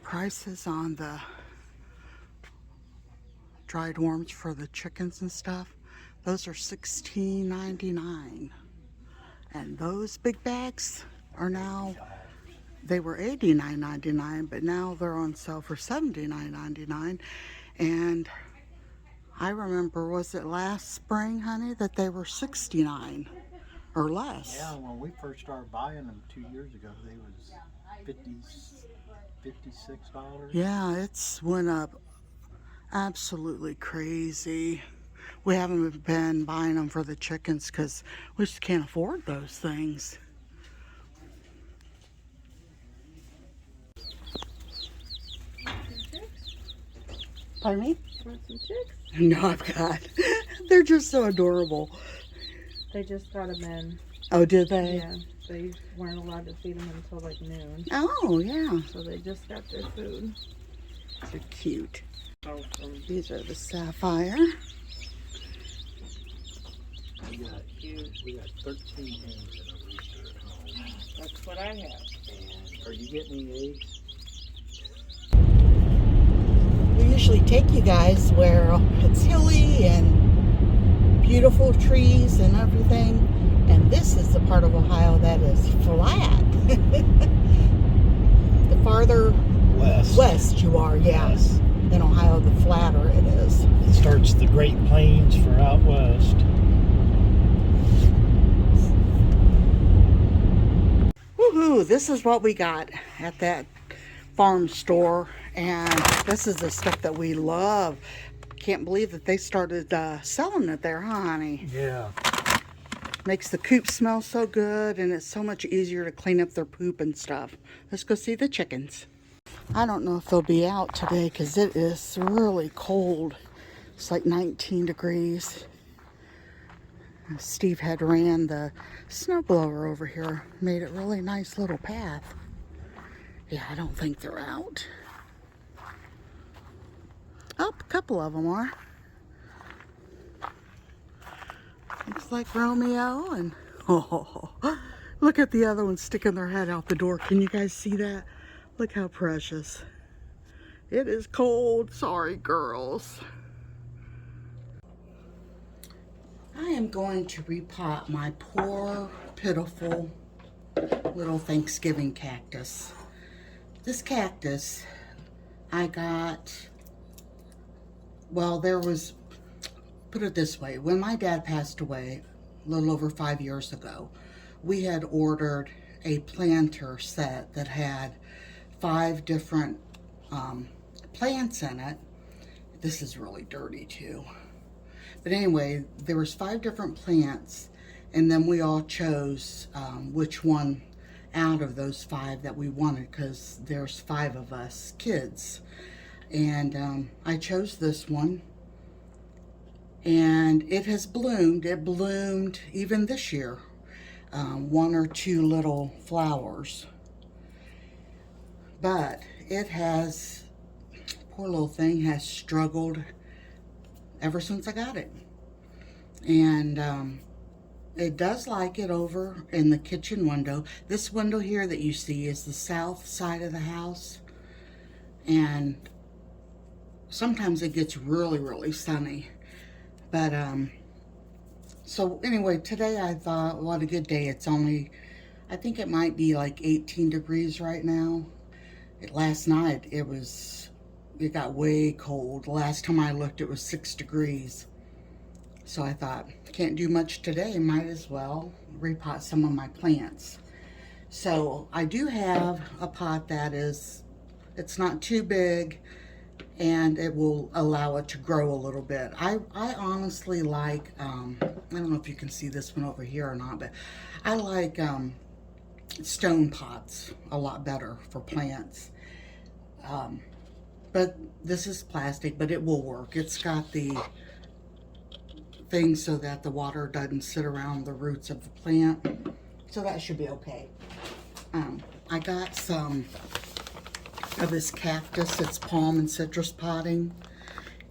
prices on the dried worms for the chickens and stuff. Those are $16.99. And those big bags are now, they were $89.99, but now they're on sale for $79.99. And I remember, was it last spring, honey, that they were $69 or less? Yeah, when we first started buying them 2 years ago, they was $56. Yeah, it's went up absolutely crazy. We haven't been buying them for the chickens because we just can't afford those things. Pardon me? Want some chicks? No, I've got. They're just so adorable. They just got them in. Oh, did they? Yeah, they weren't allowed to feed them until like noon. Oh, yeah. So they just got their food. They're cute. Awesome. These are the sapphire. We got 13 hens in a rooster at home. That's what I have. And are you getting any eggs? We usually take you guys where it's hilly and beautiful trees and everything. And this is the part of Ohio that is flat. The farther west you are, yes. In Ohio, the flatter it is. It starts the Great Plains for out west. Woohoo! This is what we got at that farm store, and this is the stuff that we love. Can't believe that they started selling it there, huh, honey? Yeah. Makes the coop smell so good, and it's so much easier to clean up their poop and stuff. Let's go see the chickens. I don't know if they'll be out today because it is really cold. It's like 19 degrees. Steve had ran the snowblower over here, made it really nice little path. Yeah, I don't think they're out. Oh, a couple of them are. Looks like Romeo and oh, look at the other one sticking their head out the door. Can you guys see that? Look how precious. It is cold. Sorry, girls. I am going to repot my poor, pitiful little Thanksgiving cactus. This cactus I got, well, put it this way, when my dad passed away a little over 5 years ago, we had ordered a planter set that had 5 different plants in it. This is really dirty too. But anyway, there was 5 different plants, and then we all chose which one out of those 5 that we wanted, because there's 5 of us kids. And I chose this one, and it has bloomed. It bloomed even this year, 1 or 2 little flowers. But it has, poor little thing, has struggled ever since I got it. And it does like it over in the kitchen window. This window here that you see is the south side of the house. And sometimes it gets really, really sunny. But, so anyway, today I thought, what a good day. It's only, I think it might be like 18 degrees right now. Last night it got way cold. Last time I looked, it was 6 degrees. So I thought, can't do much today, might as well repot some of my plants. So I do have a pot that it's not too big, and it will allow it to grow a little bit. I honestly like, I don't know if you can see this one over here or not, but I like stone pots a lot better for plants. But this is plastic, but it will work. It's got the thing so that the water doesn't sit around the roots of the plant. So that should be okay. I got some of this cactus. It's palm and citrus potting.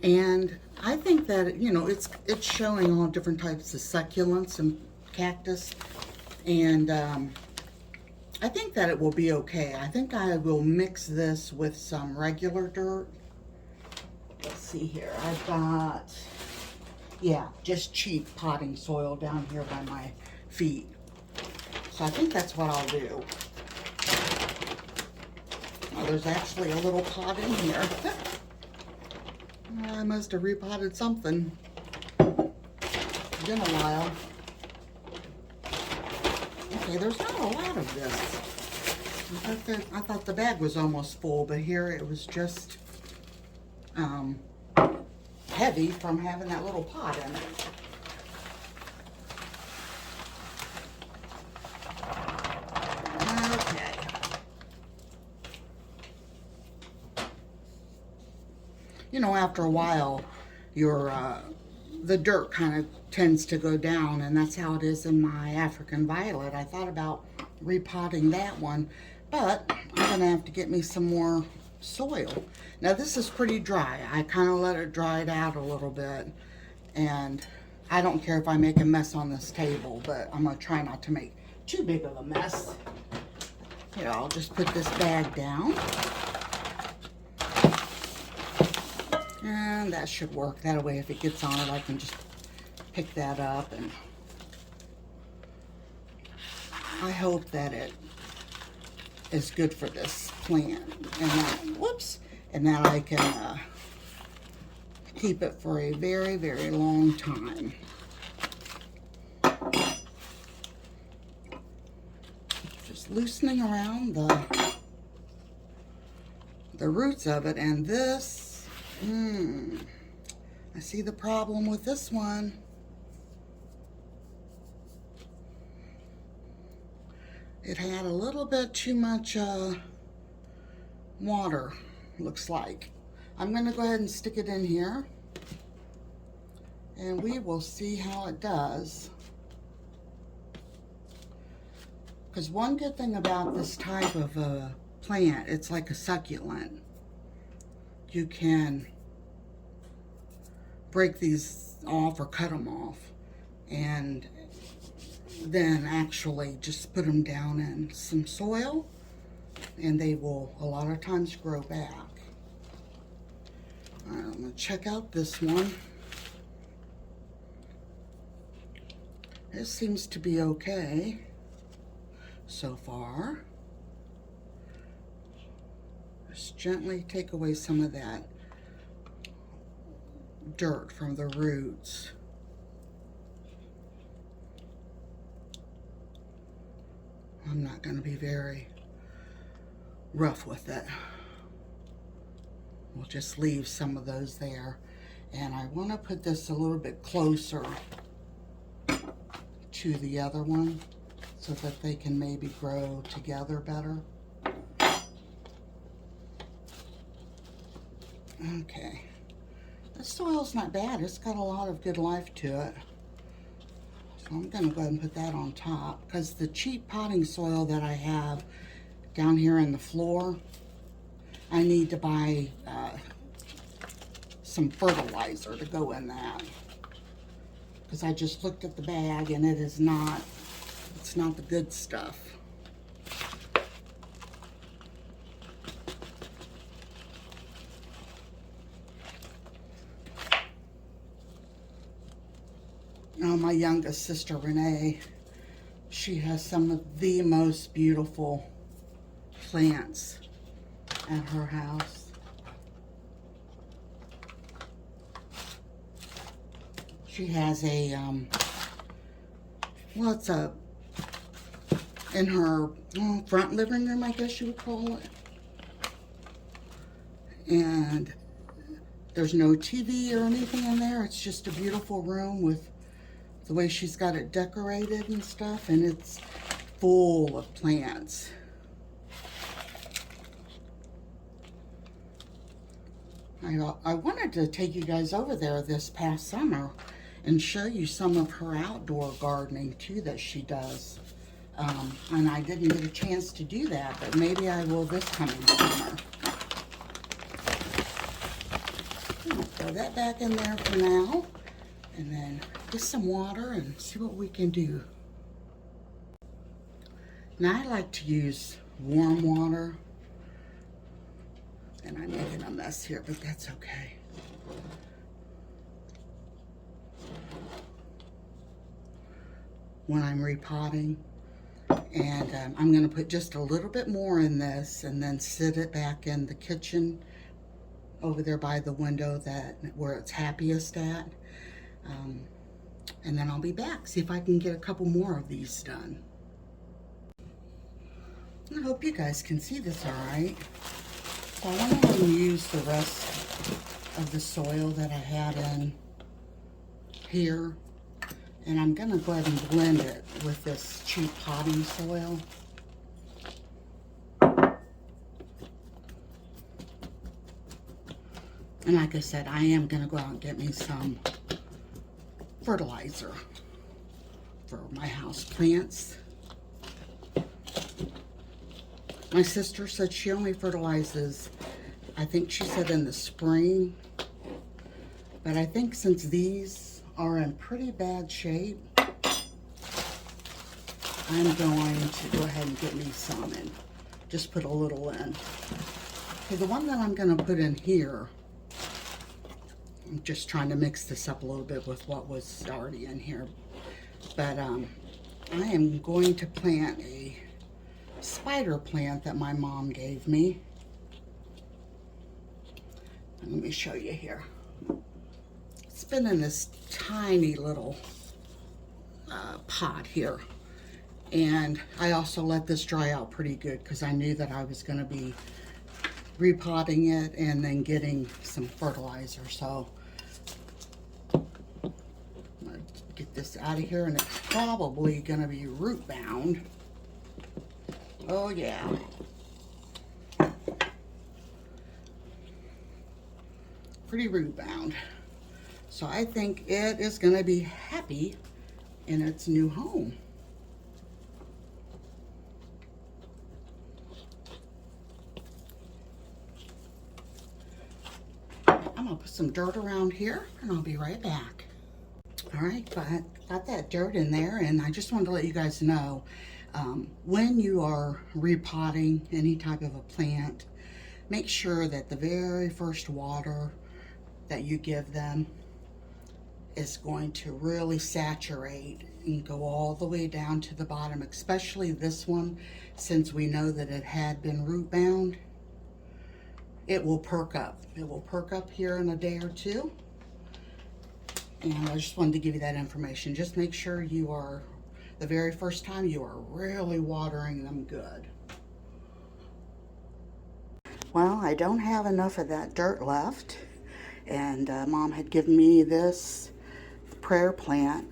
And I think that, you know, it's showing all different types of succulents and cactus. And I think that it will be okay. I think I will mix this with some regular dirt. Let's see here. I've got, yeah, just cheap potting soil down here by my feet. So I think that's what I'll do. Oh, there's actually a little pot in here. I must have repotted something. It's been a while. Okay, there's not a lot of this. I thought the bag was almost full, but here it was just heavy from having that little pot in it. Okay. You know, after a while, the dirt kind of tends to go down, and that's how it is in my African violet. I thought about repotting that one, but I'm gonna have to get me some more soil. Now this is pretty dry. I kind of let it dry it out a little bit, and I don't care if I make a mess on this table, but I'm gonna try not to make too big of a mess. Here, I'll just put this bag down. And that should work. That way, if it gets on it, I can just pick that up. And I hope that it is good for this plant. And that, whoops, and that I can keep it for a very, very long time. Just loosening around the roots of it, and this. I see the problem with this one. It had a little bit too much water, looks like. I'm going to go ahead and stick it in here, and we will see how it does. Because one good thing about this type of plant, it's like a succulent. You can break these off or cut them off, and then actually just put them down in some soil, and they will a lot of times grow back. All right, I'm going to check out this one. It seems to be okay so far. Just gently take away some of that dirt from the roots. I'm not going to be very rough with it. We'll just leave some of those there. And I want to put this a little bit closer to the other one so that they can maybe grow together better. Okay, this soil's not bad. It's got a lot of good life to it. So I'm gonna go ahead and put that on top, because the cheap potting soil that I have down here in the floor, I need to buy some fertilizer to go in that. Because I just looked at the bag and it is not, it's not the good stuff. Oh, my youngest sister, Renee, she has some of the most beautiful plants at her house. She has a, well, it's a, in her front living room, I guess you would call it. And there's no TV or anything in there. It's just a beautiful room with the way she's got it decorated and stuff, and it's full of plants. I wanted to take you guys over there this past summer and show you some of her outdoor gardening too that she does. And I didn't get a chance to do that, but maybe I will this coming summer. I'll throw that back in there for now, and then get some water and see what we can do. And I like to use warm water. And I'm making a mess here, but that's okay. When I'm repotting. And I'm going to put just a little bit more in this and then sit it back in the kitchen over there by the window where it's happiest at. And then I'll be back, see if I can get a couple more of these done. I hope you guys can see this all right. So I went ahead and used the rest of the soil that I had in here. And I'm going to go ahead and blend it with this cheap potting soil. And like I said, I am going to go out and get me some fertilizer for my house plants. My sister said she only fertilizes, I think she said in the spring. But I think since these are in pretty bad shape, I'm going to go ahead and get me some and just put a little in. Okay, the one that I'm going to put in here, I'm just trying to mix this up a little bit with what was already in here. But I am going to plant a spider plant that my mom gave me. And let me show you here. It's been in this tiny little pot here. And I also let this dry out pretty good because I knew that I was going to be repotting it and then getting some fertilizer. So I'm going to get this out of here, and it's probably going to be root bound. Oh yeah. Pretty root bound. So I think it is going to be happy in its new home. I'm going to put some dirt around here and I'll be right back. All right, got that dirt in there, and I just wanted to let you guys know, when you are repotting any type of a plant, make sure that the very first water that you give them is going to really saturate and go all the way down to the bottom, especially this one, since we know that it had been root bound. It will perk up. It will perk up here in a day or two. And I just wanted to give you that information. Just make sure you are, the very first time, you are really watering them good. Well, I don't have enough of that dirt left. And Mom had given me this prayer plant.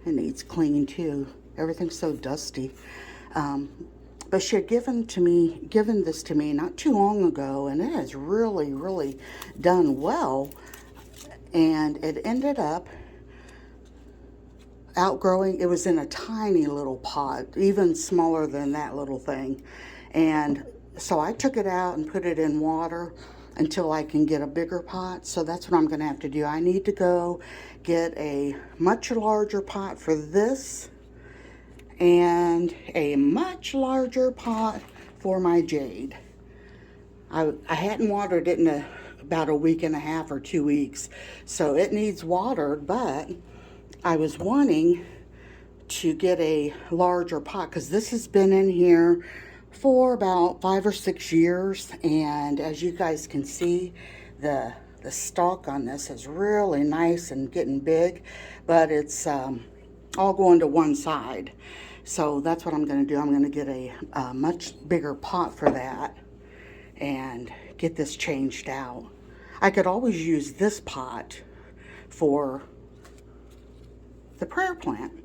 It needs cleaning too. Everything's so dusty. But she had given this to me not too long ago, and it has really, really done well. And it ended up outgrowing. It was in a tiny little pot, even smaller than that little thing. And so I took it out and put it in water until I can get a bigger pot. So that's what I'm going to have to do. I need to go get a much larger pot for this and a much larger pot for my jade. I hadn't watered it in about a week and a half or 2 weeks, so it needs watered, but I was wanting to get a larger pot because this has been in here for about 5 or 6 years, and as you guys can see, the stalk on this is really nice and getting big, but it's all going to one side. So that's what I'm going to do. I'm going to get a much bigger pot for that and get this changed out. I could always use this pot for the prayer plant.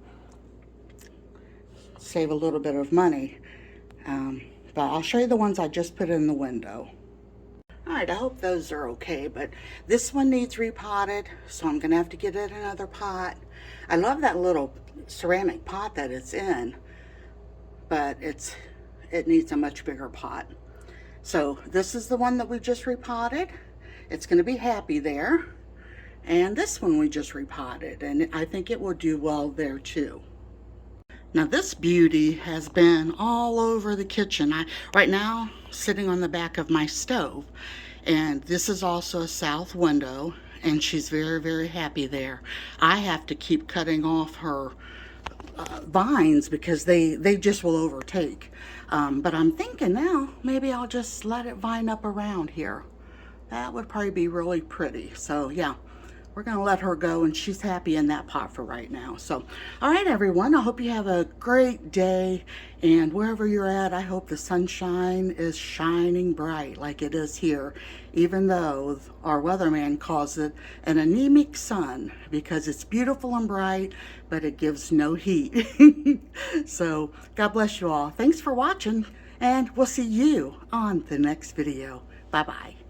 Save a little bit of money. But I'll show you the ones I just put in the window. Alright, I hope those are okay, but this one needs repotted, so I'm going to have to get it another pot. I love that little ceramic pot that it's in, but it needs a much bigger pot. So this is the one that we just repotted. It's going to be happy there. And this one we just repotted, and I think it will do well there too. Now this beauty has been all over the kitchen. Right now sitting on the back of my stove, and this is also a south window, and she's very, very happy there. I have to keep cutting off her vines because they just will overtake. But I'm thinking now maybe I'll just let it vine up around here. That would probably be really pretty. So yeah, we're gonna let her go, and she's happy in that pot for right now. So, all right, everyone, I hope you have a great day, and wherever you're at, I hope the sunshine is shining bright like it is here, even though our weatherman calls it an anemic sun because it's beautiful and bright, but it gives no heat. So, God bless you all. Thanks for watching, and we'll see you on the next video. Bye-bye.